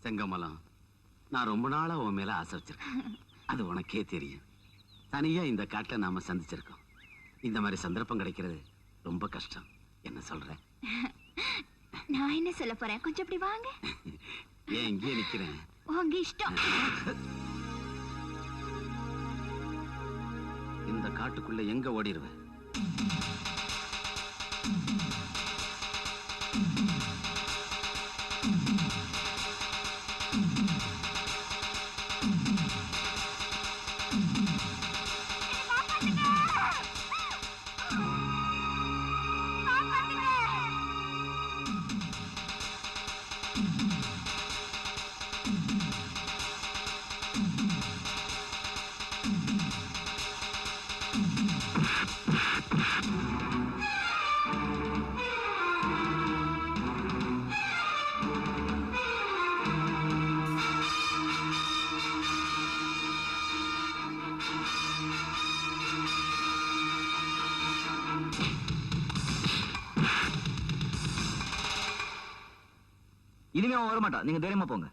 செங்கமலம், நான் ரொம்ப நாளா உன் மேல ஆசை வச்சிருக்கேன். அது உனக்கே தெரியும். தனியா இந்த காட்டுல நாம சந்திச்சிருக்கோம். இந்த மாதிரி சந்தர்ப்பம் கிடைக்கிறது ரொம்ப கஷ்டம். என்ன சொல்ற? நான் என்ன சொல்ல போறேன், கொஞ்சம் இப்படி வாங்க. ஏன் இங்கே நிக்கிறேன்? உங்க இஷ்டம். இந்த காட்டுக்குள்ள எங்க ஓடிடுவேன்? இனிமே அவன் வரமாட்டான். நீங்க தைரியமா போங்க.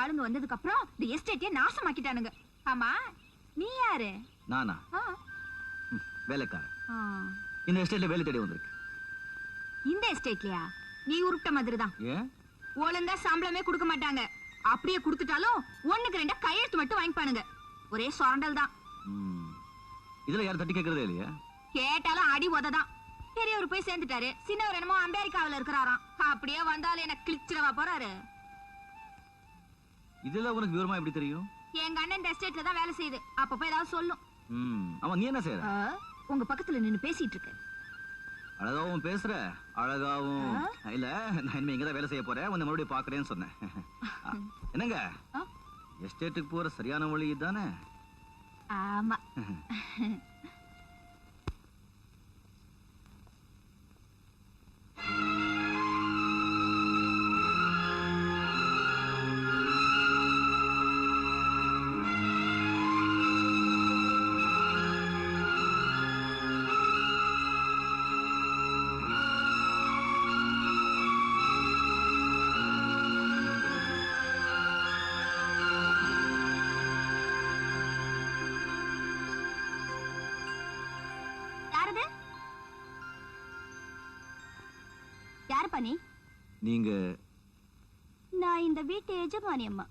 ஆளுங்க வந்ததுக்கு அப்புறம் இந்த எஸ்டேட்டே நாசமாக்கிட்டானுங்க. ஆமா, நீ யாரு? நானா? வேலைக்காரன். இந்த எஸ்டேட்ல வேலை தேடி வந்திருக்கு. இந்த எஸ்டேட்லயா? நீ உருட்ட மாதிரி தான். ஏன்? ஒழுங்கா சம்பளமே கொடுக்க மாட்டாங்க. அப்படியே கொடுத்துட்டாலும் ஒண்ணுக்கு ரெண்டா கையெழுத்து மட்டும் வாங்கிப்பானுங்க. ஒரே சாண்டல் தான். இதுல யாரும் தட்டி கேட்கறதே இல்லையா? கேட்டாலும் அடி உததான். பெரியவர் போய் சேர்ந்துட்டாரு, சின்னவர் என்னமோ அமெரிக்காவில இருக்கிறாராம். அப்படியே வந்தாலும் என்ன கிழிச்சிடவா போறாரு. இதுல உனக்கு விவரமா எப்படி தெரியும்? எங்க அண்ணன் இந்த எஸ்டேட்ல தான் வேலை செய்யுது. அப்பப்ப ஏதாவது சொல்லும். அவன் நீ என்ன செய்யற? உங்க பக்கத்துல நின்னு பேசிட்டு இருக்க. அழகாவும் பேசுற, அழகாவும் இல்ல. நான் இனிமே இங்கதான் வேலை செய்ய போறேன், உன்னை மறுபடியும் பாக்குறேன்னு சொன்னேன். என்னங்க, எஸ்டேட்டுக்கு போற சரியான வழி தானே? ஆமா. யாரு பண்ணி? நீங்க? நான் இந்த வீட்டு எஜமானி அம்மா.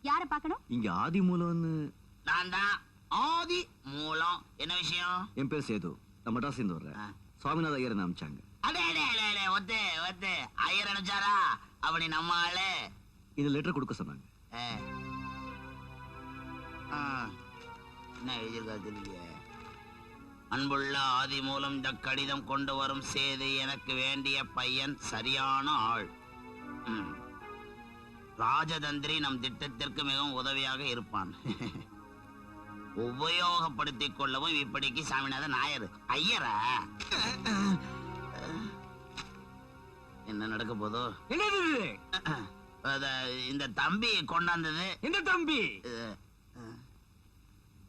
யார பார்க்கணும்? இங்க ஆதி மூலம்னு. நான் தான் ஆதி மூலம். என்ன விஷயம்? என் பேர் சேது. நான் மெட்ராஸ் இருந்து வர்றேன். சுவாமிநாத ஐயர் அனுப்பிச்சாங்க. அடே அடே அடே ஒத்து ஒத்து ஐயர் அனுப்பிச்சாரா? அப்படி நம்ம ஆளு இந்த லெட்டர் கொடுக்க சொன்னாங்க. என்ன எழுதியிருக்காங்க? அன்புள்ள ஆதி மூலம் இந்த கடிதம் கொண்டு வரும் சேது எனக்கு வேண்டிய பையன் சரியான ஆள். ராஜதந்திரி நம் திட்டத்திற்கு மிகவும் உதவியாக இருப்பான். உபயோகப்படுத்திக் கொள்ளவும் இப்படிக்கு சாமிநாதன் நாயர். ஐயரா? என்ன நடக்க போதோ? இந்த தம்பி கொண்டாந்தது. இந்த தம்பி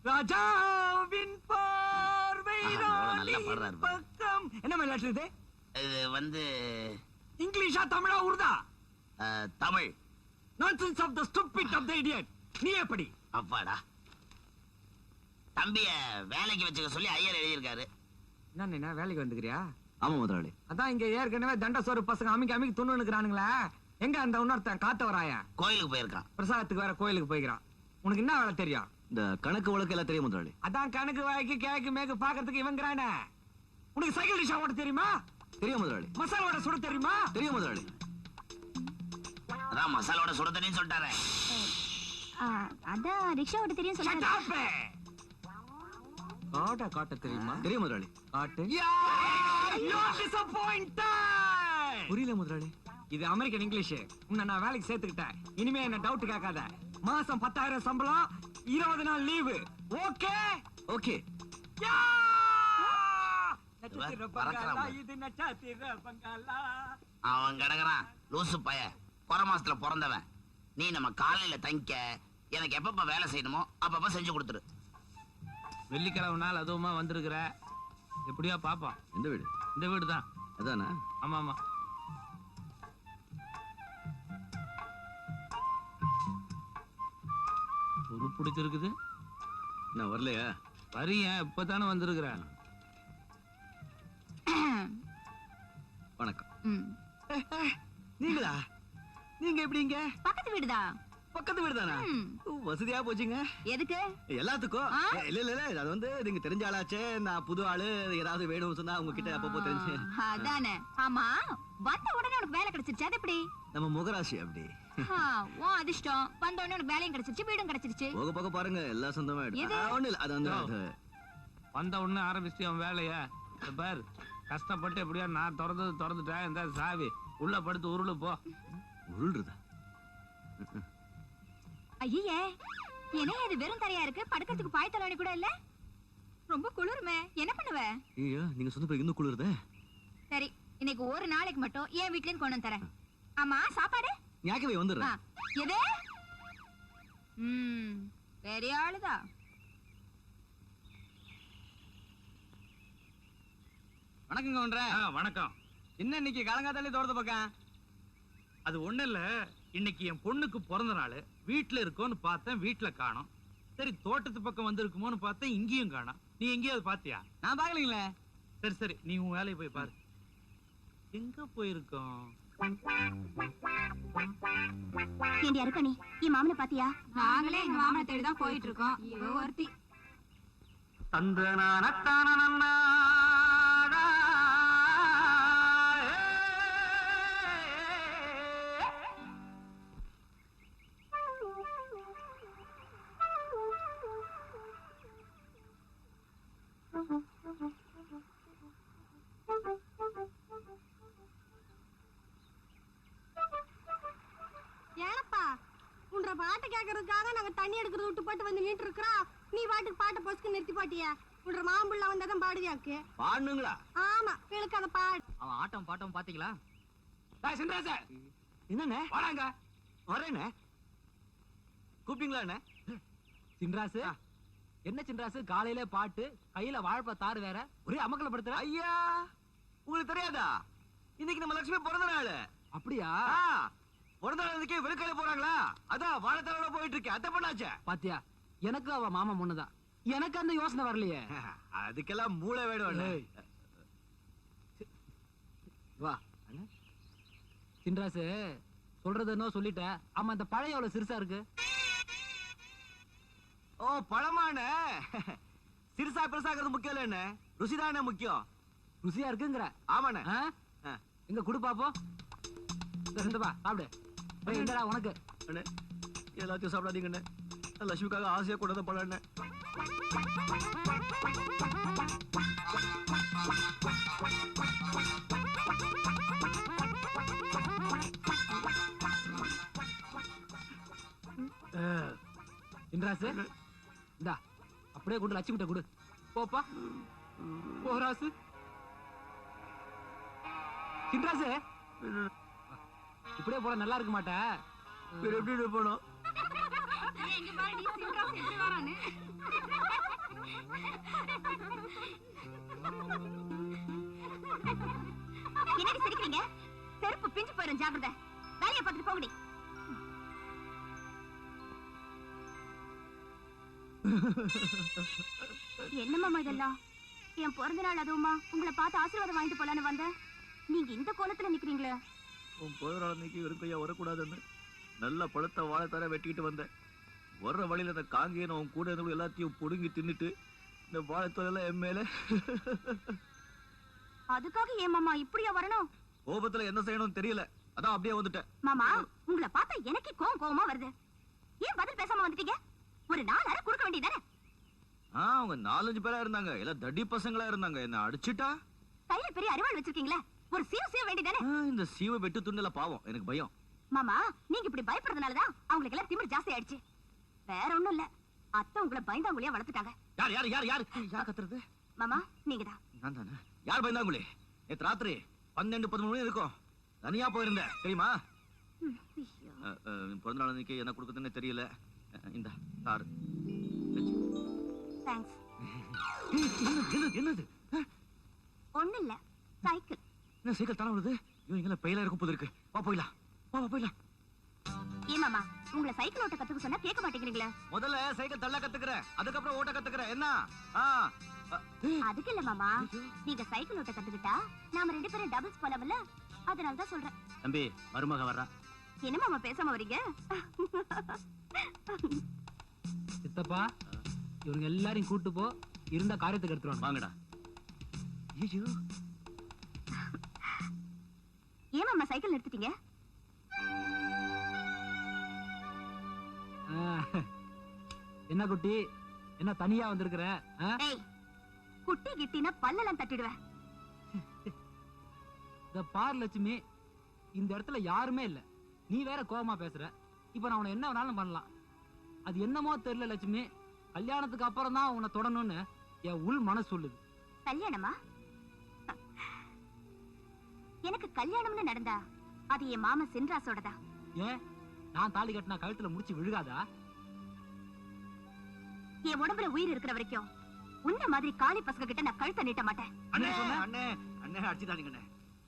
ராஜாவின் பார்வை நல்லா பாடுறாரு. பக்கம் என்ன மேலாட்டுது? இது வந்து இங்கிலீஷா தமிழா உருதா? Tamil. Nonsense of the stupid of the idiot. நீ எப்படி? அப்பாடா. தம்பிய வேலைக்கு வச்சுக்க சொல்லி ஐயர் எழுதியிருக்காரு. என்ன வேலைக்கு வந்துக்கிறியா? ஆமா முதலாளி. அதான் இங்க ஏற்கனவே தண்டசோறு பசங்க அமைக்க துண்ணு நிக்கிறானுங்களே. எங்க அந்த இன்னொருத்தன் காத்தவராயா? கோயிலுக்கு போயிருக்கான். பிரசாதத்துக்கு வேற கோயிலுக்கு போய்க்கிறான். உனக்கு என்ன வேலை தெரியும்? இந்த கணக்கு வழக்கு எல்லாம் தெரியும் முதலாளி. அதான் கணக்கு வாய்க்கு கேக்கு மேக்கு பாக்கிறதுக்கு இவங்கிறானே. உனக்கு சைக்கிள் ரிக்ஷா ஓட்ட தெரியுமா? தெரியும் முதலாளி. மசாலா வடை சுட தெரியுமா? தெரியும் முதலாளி. அதான் மசாலோட சுட தண்ணின்னு சொல்லிட்டாரே. அதான் ரிக்ஷா ஓட்ட தெரியும் Shut சொன்னாரு. up! காட்ட தெரியுமா? தெரியும் முதலாளி. காட்டு. புரியல முதலாளி. இது அமெரிக்கன் இங்கிலீஷ். உன்னை நான் வேலைக்கு சேர்த்துக்கிட்டேன். இனிமே என்ன டவுட் கேட்காத. மாசம் 10,000 சம்பளம், 20 நாள் லீவு. ஓகே? ஓகே. அவன் கிடக்குறான் லூசு பய. குறை மாசத்துல பிறந்தவன். நீ நம்ம காலையில தங்கிக்க. எனக்கு எப்பப்ப வேலை செய்யணுமோ அப்பப்ப செஞ்சு கொடுத்துரு. வெள்ளிக்கிழமை நாள் அதுவுமா வந்திருக்கிற. எப்படியா பாப்போம். எந்த வீடு? இந்த வீடு தான். அதானே? ஆமா ஆமா. ஒரு பிடிச்சிருக்குது. நான் வரலையா? வரிய இப்பதானே வந்திருக்கிற. வணக்கம். ம். நீங்களா? நீங்க எப்படிங்க? பக்கத்து வீடுதான். பக்கத்து வீடு தானா? ம். வசதியா போச்சுங்க. எதுக்கு? எல்லாத்துக்கும். ஆ? இல்ல அது வந்து நீங்க தெரிஞ்ச ஆளாச்சே. நான் புது ஆளு. ஏதாவது வேணும்னு சொன்னா உங்ககிட்ட அப்பப்போ தெரிஞ்சு. அதானே. ஆமா, வந்த உடனே உனக்கு வேலை கிடைச்சிருச்சு. அது எப்படி? நம்ம முகராசி அப்படி. உன் அதிர்ஷ்டம். வந்த உடனே உனக்கு வேலையும் கிடைச்சிருச்சு, வீடும் கிடைச்சிருச்சு. போக போக பாருங்க எல்லா சொந்தமா எது? எடுத்து. ஒண்ணு இல்ல. அது வந்து அது வந்த உடனே ஆரம்பிச்சு அவன் வேலைய. இந்த பார், கஷ்டப்பட்டு எப்படியா நான் திறந்துட்டேன். இந்த சாவி உள்ள படுத்து உருளு போ. உருள்றதா? ஐயே, என்ன இது வெறும் தரையா இருக்கு? படுக்கிறதுக்கு பாய் தலவணி கூட இல்ல. ரொம்ப குளிருமே. என்ன பண்ணுவ? ஐயோ, நீங்க சொன்ன பிறகு இன்னும் குளிருதே. சரி, இன்னைக்கு ஒரு நாளைக்கு மட்டும் என் வீட்ல இருந்து கொண்டு வந்து தரேன். ஆமா, சாப்பாடு? ஞாக்கவே வந்துடுறேன். எது? பெரிய ஆளுதா. வணக்கங்க ஒன்றே. வணக்கம். என்ன இன்னைக்கு காலங்காத்தாலே தோட்டத்தை பக்கம்? அது ஒண்ணு இல்ல. இன்னைக்கு என் பொண்ணுக்கு பிறந்த நாள். வீட்டுல இருக்கோன்னு பார்த்தேன், வீட்டுல காணோம். சரி, தோட்டத்து பக்கம் வந்திருக்குமோன்னு பார்த்தேன், இங்கேயும் காணோம். நீ எங்கேயாவது பாத்தியா? நான் பாக்கலீங்களே. சரி நீ உன் வேலையை போய் பாரு. எங்க போயிருக்கோம்? ஏண்டியா இருக்க நீ? என் மாமனை பாத்தியா? நாங்களே எங்க மாமனை தேடி தான் போயிட்டு இருக்கோம். இவ ஒருத்தி. ஏனப்பா, உன்ற பாட்டு கேட்கறதுக்காக நாங்க தண்ணி எடுக்கிறது விட்டு போட்டு வந்து நின்று இருக்கிறோம். நீ பாட்டுக்கு பாட்டை பொசுக்கு நிறுத்தி பாட்டியா? உன்ற மாம்புள்ள வந்தாதான் பாடுவியாக்கு. பாடுங்களா? ஆமா, கிழக்கு அதை பாடு. அவன் ஆட்டம் பாட்டம் பாத்தீங்களா? என்னண்ணே? வராங்க. வரேண்ணே. கூப்பிட்டீங்களா அண்ணே? சின்ராசு, என்ன சின்ராசு காலையில பாட்டு, கையில வாழைப்பா தாறு வேற, ஒரே அமக்கல படுத்துற. ஐயா, உங்களுக்கு தெரியாதா? இன்னைக்கு நம்ம லட்சுமி பிறந்த நாள். அப்படியா? பிறந்த நாளுக்கே வெறுக்கையில போறாங்களா? அதான் வாழைத்தாரோட போயிட்டு இருக்கேன். அத்தை பண்ணாச்சே. பாத்தியா, எனக்கு அவ மாமா முன்னதான். எனக்கு அந்த யோசனை வரலையே. அதுக்கெல்லாம் மூளை வேணும். வா சின்ராசு, சொல்றது என்ன சொல்லிட்ட. ஆமா, அந்த பழைய எவ்வளவு சிறுசா இருக்கு? ஓ, பழமான சிறுசா பெருசாகிறது முக்கியம் இல்ல. என்ன ருசிதானே முக்கியம். ருசியா இருக்குங்கிற? ஆமாண்ணே. எங்க குடு பாப்போம். ரெண்டுபா சாப்பிடு. என்னடா உனக்கு? அண்ணே, எல்லாத்தையும் சாப்பிடாதீங்க அண்ணே. லட்சுமிக்காக ஆசையா கொண்டத பழம். சின்ராசு, இந்தா அப்படியே கொண்டு லட்சுமி கிட்ட கொடு. போப்பா போராசு. சின்ராசு, இப்படியே போல நல்லா இருக்க மாட்டா. எப்படி போனோம்? எங்க பாரு நீ சின்ராசு எப்படி வரானே. என்னடி சிரிக்கிறீங்க? செருப்பு பிஞ்சு போயிரும், ஜாக்கிரதை. வேலையை பார்த்துட்டு போங்கடி. என்ன மாமா இதெல்லாம்? என் பிறந்த நாள் அதுவுமா உங்களை பார்த்து ஆசீர்வாதம் வாங்கிட்டு போலான்னு வந்தேன். நீங்க இந்த கோலத்துல நிக்கிறீங்களே. உன் பிறந்த நாள் அன்னைக்கு வெறும் கையா வரக்கூடாதுன்னு நல்ல பழுத்த வாழைத்தார வெட்டிக்கிட்டு வந்தேன். வர்ற வழியில இந்த காங்கேயன் உன் கூட இருந்தவங்க எல்லாத்தையும் புடுங்கி தின்னுட்டு இந்த வாழைத்தாரெல்லாம் என் மேல. அதுக்காக ஏன் மாமா இப்படியா வரணும்? கோபத்துல என்ன செய்யணும்னு தெரியல, அதான் அப்படியே வந்துட்டேன். மாமா உங்களை பார்த்தா எனக்கே கோவமா வருது. ஏன் பதில் பேசாம வந்துட்டீங்க? ஒரு 4 அரை கொடுக்க வேண்டியதானே? அவங்க 4-5 பேரா இருந்தாங்க, எல்லாம் தடி பசங்களா இருந்தாங்க. என்ன அடிச்சுட்டா? கையில பெரிய அரிவாள் வச்சிருக்கீங்களே, ஒரு சீவ வேண்டியதானே? இந்த சீவ வெட்டு துண்டல பாவம், எனக்கு பயம். மாமா நீங்க இப்படி பயப்படுறதுனாலதான் அவங்களுக்கு எல்லாம் திமிரு ஜாஸ்தி ஆயிடுச்சு. வேற ஒண்ணும் இல்ல, அத்தை உங்களை பயந்தாங்குழியா வளர்த்துட்டாங்க. யார் யார் யார் யார் யார் கத்துறது? மாமா நீங்கதான். நான் தானே. யார் பயந்தாங்குழி? நேத்து ராத்திரி 12-13 மணி இருக்கும், தனியா போயிருந்தேன் தெரியுமா? பிறந்த நாள் அன்னைக்கு என்ன கொடுக்குதுன்னு தெரியல. இந்த கார். தேங்க்ஸ். என்னது? ஒண்ணு இல்ல, சைக்கிள். என்ன சைக்கிள் தானே வருது? இவங்க பெயிலா இருக்கும் போது இருக்கு. வா போயிடலாம், வா போயிடலாம். ஏ மாமா உங்களை சைக்கிள் ஓட்ட கத்துக்க சொன்னா கேட்க மாட்டேங்கிறீங்களே. முதல்ல சைக்கிள் தள்ள கத்துக்கிறேன், அதுக்கப்புறம் ஓட்ட கத்துக்கிறேன். என்ன? அதுக்கு இல்ல மாமா, நீங்க சைக்கிள் ஓட்ட கத்துக்கிட்டா நாம 2 பேரும் டபுள்ஸ் போலாம்ல, அதனால தான் சொல்றேன். தம்பி மருமக வர்றா. என்ன மாமா பேசாம வரீங்க? சித்தப்பா இவங்க எல்லாரையும் கூட்டு போ, இருந்த காரியத்துக்கு எடுத்துருவாங்க. வாங்கடா. ஐயோ ஏன் மாமா சைக்கிள் நிறுத்திட்டீங்க? என்ன குட்டி, என்ன தனியா வந்திருக்கிற? குட்டி கிட்டினா பல்லெல்லாம் தட்டிடுவேன். இந்த பார் லட்சுமி, இந்த இடத்துல யாருமே இல்ல, நீ வேற கோபமா பேசுற. இப்ப நான் உன்னை என்ன வேணாலும் பண்ணலாம். அது என்னமோ தெரியல லட்சுமி, கல்யாணத்துக்கு அப்புறம் தான் உன்னை தொடணும்னு என் உள் மனசு சொல்லுது. கல்யாணமா? எனக்கு கல்யாணம்னு நடந்தா அது என் மாமா சின்ராசோடதா. ஏன் நான் தாலி கட்டினா கழுத்துல முடிச்சு விழுகாதா? என் உடம்புல உயிர் இருக்கிற வரைக்கும் உன்ன மாதிரி காளி பசங்க கிட்ட நான் கழுத்தை நீட்ட மாட்டேன். அண்ணே அண்ணே அண்ணே அடிச்சுதானுங்க.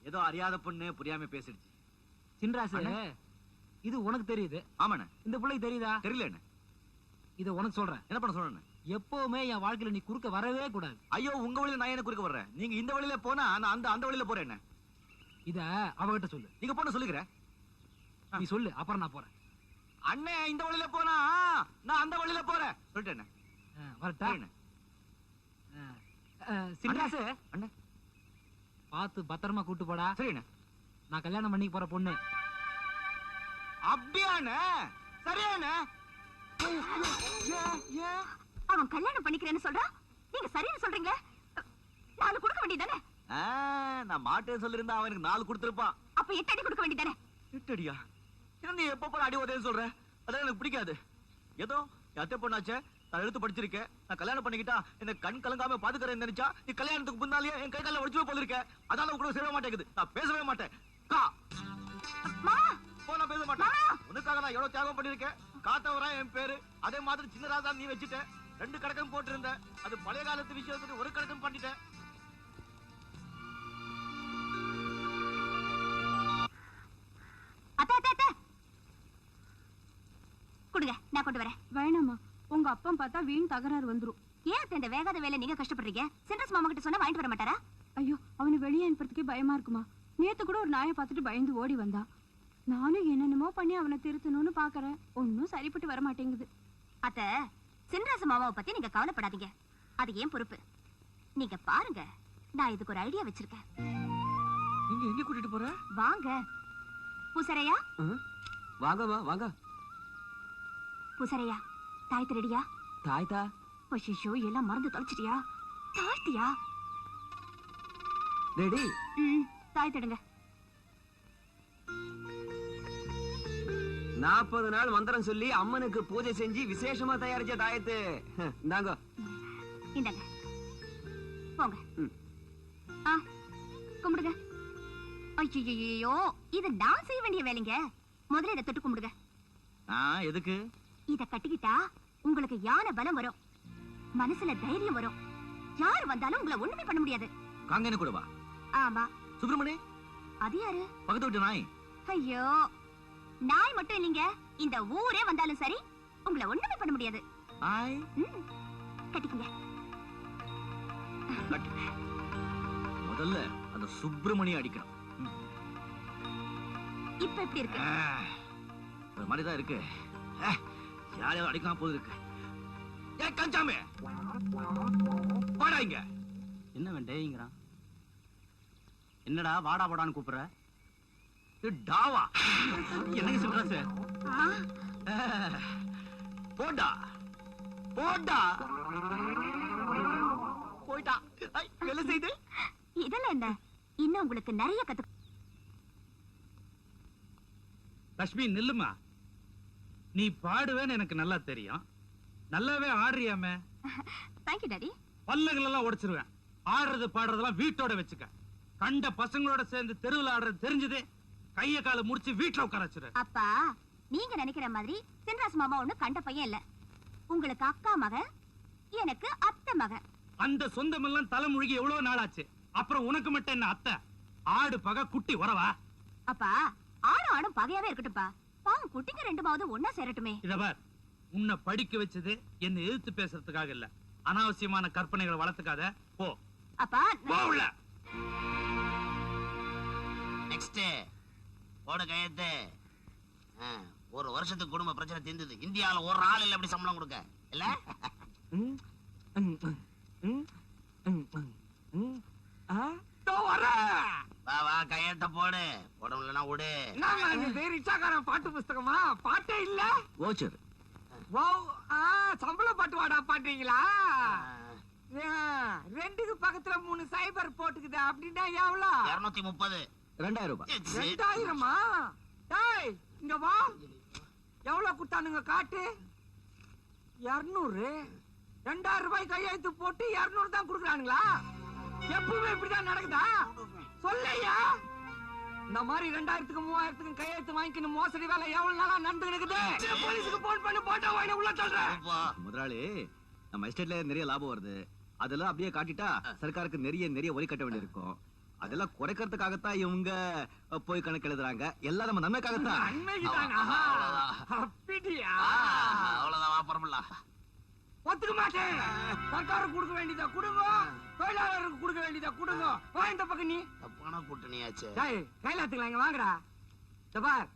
ஏதோ அறியாத பொண்ணு புரியாம பேசிடுச்சு. சின்ராசு, இது உனக்கு தெரியுது. ஆமாண்ணே. இந்த பிள்ளைக்கு தெரியுதா? தெரியல அண்ணே. இத உனக்கு சொல்றேன். என்ன பண்ண சொல்றேன்? எப்பவுமே என் வாழ்க்கையில நீ குறுக்க வரவே கூடாது. ஐயோ உங்க வழியில நான் என்ன குறுக்க வர்றேன்? நீங்க இந்த வழியில போனா நான் அந்த வழியில போறேன். என்ன இத அவகிட்ட சொல்லு. நீங்க போன சொல்லுகிறேன். நீ சொல்லு, அப்புறம் நான் போறேன். அண்ணே இந்த வழியில போனா நான் அந்த வழியில போறேன் சொல்லிட்டேன். வரட்டா? சின்ராசு அண்ணே பார்த்து பத்திரமா கூட்டு போடா. சரிண்ணே. நான் கல்யாணம் பண்ணிக்க போற பொண்ணு. அப்படியாண்ணே? சரியாண்ணே. அவன் கல்யாணம் பண்ணிக்கிறேன்னு சொல்றா, நீங்க சரின்னு சொல்றீங்களே. 4 கொடுக்க வேண்டியதானே? நான் மாட்டேன்னு சொல்லிருந்தா அவனுக்கு 4 கொடுத்திருப்பான். அப்ப 8 அடி கொடுக்க வேண்டியதானே? 8 அடியா? என்ன நீ எப்ப போற அடி உதவி சொல்ற? அதான் எனக்கு பிடிக்காது. ஏதோ அத்தை பொண்ணாச்சே, நான் எழுத்து படிச்சிருக்கேன், நான் கல்யாணம் பண்ணிக்கிட்டா என்ன கண் கலங்காம பாத்துக்கிறேன்னு நினைச்சா நீ கல்யாணத்துக்கு முன்னாலேயே என் கை கால உடைச்சு போல இருக்க. அதால கூட சேர மாட்டேங்குது. நான் பேசவே மாட்டேன். போன பேச மாட்டேன். உனக்காக நான் எவ்வளவு தியாகம் பண்ணிருக்கேன். காத்தவரா என் பேரு. அதே மாதிரி சின்னராசா நீ வச்சுட்ட. 2 கணக்கம் போட்டிருந்த. அது பழைய காலத்து விஷயத்துக்கு ஒரு கணக்கம் பண்ணிட்டேன். கொடுங்க, நான் கொண்டு வரேன். வேணாமா, உங்க அப்பா பார்த்தா வீண் தகராறு வந்துரும். ஏன் இந்த வேகாத வேலை நீங்க கஷ்டப்படுறீங்க? சின்ராஸ் மாமா கிட்ட சொன்னா வாங்கிட்டு வர மாட்டாரா? ஐயோ, அவனை வெளியே அனுப்புறதுக்கே பயமா இருக்குமா. நேத்து கூட ஒரு நாயை பார்த்துட்டு பயந்து ஓடி வந்தா. நானும் என்னென்னமோ பண்ணி அவனை திருத்தணும்னு பாக்குறேன், ஒன்னும் சரிப்பட்டு வர மாட்டேங்குது. அத்த, சின்ராஸ் மாமாவை பத்தி நீங்க கவலைப்படாதீங்க, அது ஏன் பொறுப்பு. நீங்க பாருங்க, நான் இதுக்கு ஒரு ஐடியா வச்சிருக்கேன். நீங்க எங்க கூட்டிட்டு போற? வாங்க. பூசரையா? வாங்கம்மா வாங்க. பூசரையா, தாய்த்து ரெடியா? தாய்தா? ஐயோ, எல்லாம் மறந்து தொலைச்சிட்டியா? தாழ்த்தியா? ரெடி. தாய்த்திடுங்க. 40 நாள் மந்திரம் சொல்லி அம்மனுக்கு பூஜை செஞ்சு விசேஷமா தயாரிச்ச தாயத்து. இந்தாங்க. இந்தாங்க. போங்க. கும்பிடுங்க. ஐயோ, இது நான் செய்ய வேண்டிய வேலைங்க. முதல்ல இதை தொட்டு கும்பிடுங்க. எதுக்கு? இத கட்டிக்கிட்டா உங்களுக்கு யான பலம் வரும், மனசுல தைரியம் வரும். யாரு வந்தாலும் உங்களை ஒண்ணுமே பண்ண முடியாது. காங்கேயன் கூட வா. ஆமா. சுப்பிரமணி அது யாரு? பக்கத்து வீட்டு நாய். ஐயோ, நாய் மட்டும் இல்லைங்க, இந்த ஊரே வந்தாலும் சரி உங்களை ஒண்ணுமே பண்ண முடியாது. நாய் கட்டிக்கங்க. முதல்ல அந்த சுப்பிரமணியம் அடிக்கணும். இப்ப எப்படி இருக்கு? ஒரு மாதிரிதான் இருக்கு. யாரையாவது அடிக்காம போது இருக்கு. ஏ கஞ்சாமே, வாடா இங்க. என்ன வேண்டேங்கிறான்? என்னடா வாடா வாடான்னு கூப்பிடுற? டாவா என்னங்க சொல்ற சார்? போடா போடா போய்டா. வேலை செய்து இதெல்லாம் என்ன? இன்னும் உங்களுக்கு நிறைய கத்து. லட்சுமி நில்லுமா. நீ பாடுவேன்னு எனக்கு நல்லா தெரியும். நல்லாவே ஆடுறியாமே. Thank you daddy. பல்லுகள் எல்லாம் உடைச்சிருவேன். ஆடுறது பாடுறதெல்லாம் வீட்டோட வச்சுக்க. கண்ட பசங்களோட சேர்ந்து தெருவில் ஆடுறது தெரிஞ்சதே கைய கால முடிச்சு வீட்டுல உட்கார வச்சிரு. அப்பா, நீங்க நினைக்கிற மாதிரி சின்ராஸ் மாமா ஒண்ணு கண்ட பையன் இல்ல. உங்களுக்கு அக்கா மகன், எனக்கு அத்தை மகன். அந்த சொந்தம் எல்லாம் தலைமுழுகி எவ்வளவு நாள் ஆச்சு. அப்புறம் உனக்கு மட்டும் என்ன அத்தை? ஆடு பகை குட்டி உறவா? அப்பா, ஆணும் பகையாவே இருக்கட்டும்பா. பாவம் குட்டிங்க ரெண்டுமாவது ஒன்னா சேரட்டுமே. இத பார், உன்னை படிக்க வச்சது என்ன எதிர்த்து பேசுறதுக்காக இல்ல. அனாவசியமான கற்பனைகளை வளர்த்துக்காத. போ அப்பா. போ உள்ள. நெக்ஸ்ட் போட கையெழுத்து. ஒரு வருஷத்துக்கு குடும்ப பிரச்சனை தீர்ந்தது. இந்தியாவில ஒரு ஆள் இல்ல அப்படி சம்பளம் கொடுக்க இல்ல. வா வா கையெழுத்த போடு. போட முடியலன்னா விடு. ரிச்சாக்காரன் பாட்டு புஸ்தகமா? பாட்டே இல்ல. ஓச்சர் சம்பள பாட்டு வாடா பாடுறீங்களா? ரெண்டுக்கு பக்கத்துல 3 சைபர் போட்டுக்குது. அப்படின்னா எவ்வளவு? 230. 2000 ரூபாய். 2000மா? டேய் இங்க வா. எவ்வளவு குட்டானுங்க காட்டு. 200. 2000 ரூபாய் கையெழுத்து போட்டு 200 தான் குடுக்குறானுங்களா? எப்பவுமே இப்படிதான் நடக்குதா? சொல்லையா. இந்த மாதிரி 2000க்கு 3000க்கு கையெழுத்து வாங்கிக்கணும் மோசடி வேலை எவ்வளவு நாளா நடந்து இருக்குது. போலீஸுக்கு போன் பண்ணி போட்டோ வாங்கி உள்ள தள்ளுறேன். முதலாளி, நம்ம எஸ்டேட்ல நிறைய லாபம் வருது. அதெல்லாம் அப்படியே காட்டிட்டா சர்க்காருக்கு நிறைய வரி கட்ட வேண்டியிருக்கும். அதெல்லாம் குறைக்கிறதுக்காகத்தான் இவங்க போய் கணக்கு எழுதுறாங்க. எல்லாம் நம்ம நன்மைக்காகத்தான். அப்படியா? அவ்வளவுதான் வாப்பறமில்ல. ஒத்துக்க மாட்டேன். சர்க்காருக்கு கொடுக்க வேண்டியதா கொடுங்க, தொழிலாளருக்கு கொடுக்க வேண்டியதா கொடுங்க. வா இந்த பக்கம் நீ. தப்பான கூட்டணியாச்சு. டேய் கைலாத்துக்கலாம் இங்க வாங்கடா. பார்,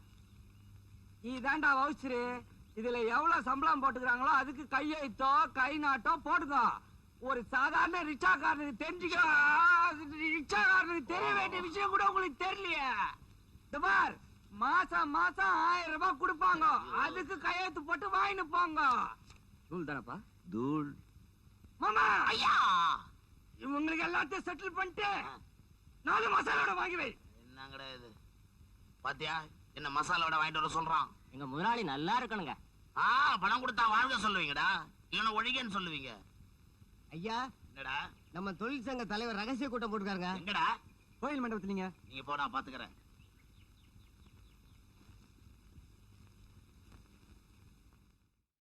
இதாண்டா வவுச்சரு. இதுல எவ்வளவு சம்பளம் போட்டுக்கிறாங்களோ அதுக்கு கையெழுத்தோ கை நாட்டோ போடுங்க. ஒரு சாதாரண ரிச்சாக்காரனுக்கு தெரிஞ்சுக்க, ரிச்சாக்காரனுக்கு தெரிய வேண்டிய விஷயம் கூட உங்களுக்கு தெரியலையே. பார், மாசம் 1000 ரூபாய் கொடுப்பாங்க. அதுக்கு கையெழுத்து போட்டு வாங்கிட்டு போங்க. தூள் தானப்பா? தூள். மாமா ஐயா, இவங்களுக்கு எல்லாத்தையும் செட்டில் பண்ணிட்டு 4 மசாலோட வாங்கி வை. என்னங்கடா இது? பாத்தியா என்ன மசாலாவோட வாங்கிட்டு வர சொல்றான். எங்க முதலாளி நல்லா இருக்கணுங்க. பணம் கொடுத்தா வாழ்க சொல்லுவீங்கடா, இல்லன்னா ஒழிகன்னு சொல்லுவீங்க. ஐயா, என்னடா நம்ம தொழிற்சங்க தலைவர் ரகசிய கூட்டம் போட்டுருக்காருங்க. எங்கடா? கோயில் மண்டபத்துலங்க. நீங்க போடா பாத்துக்கிறேன்.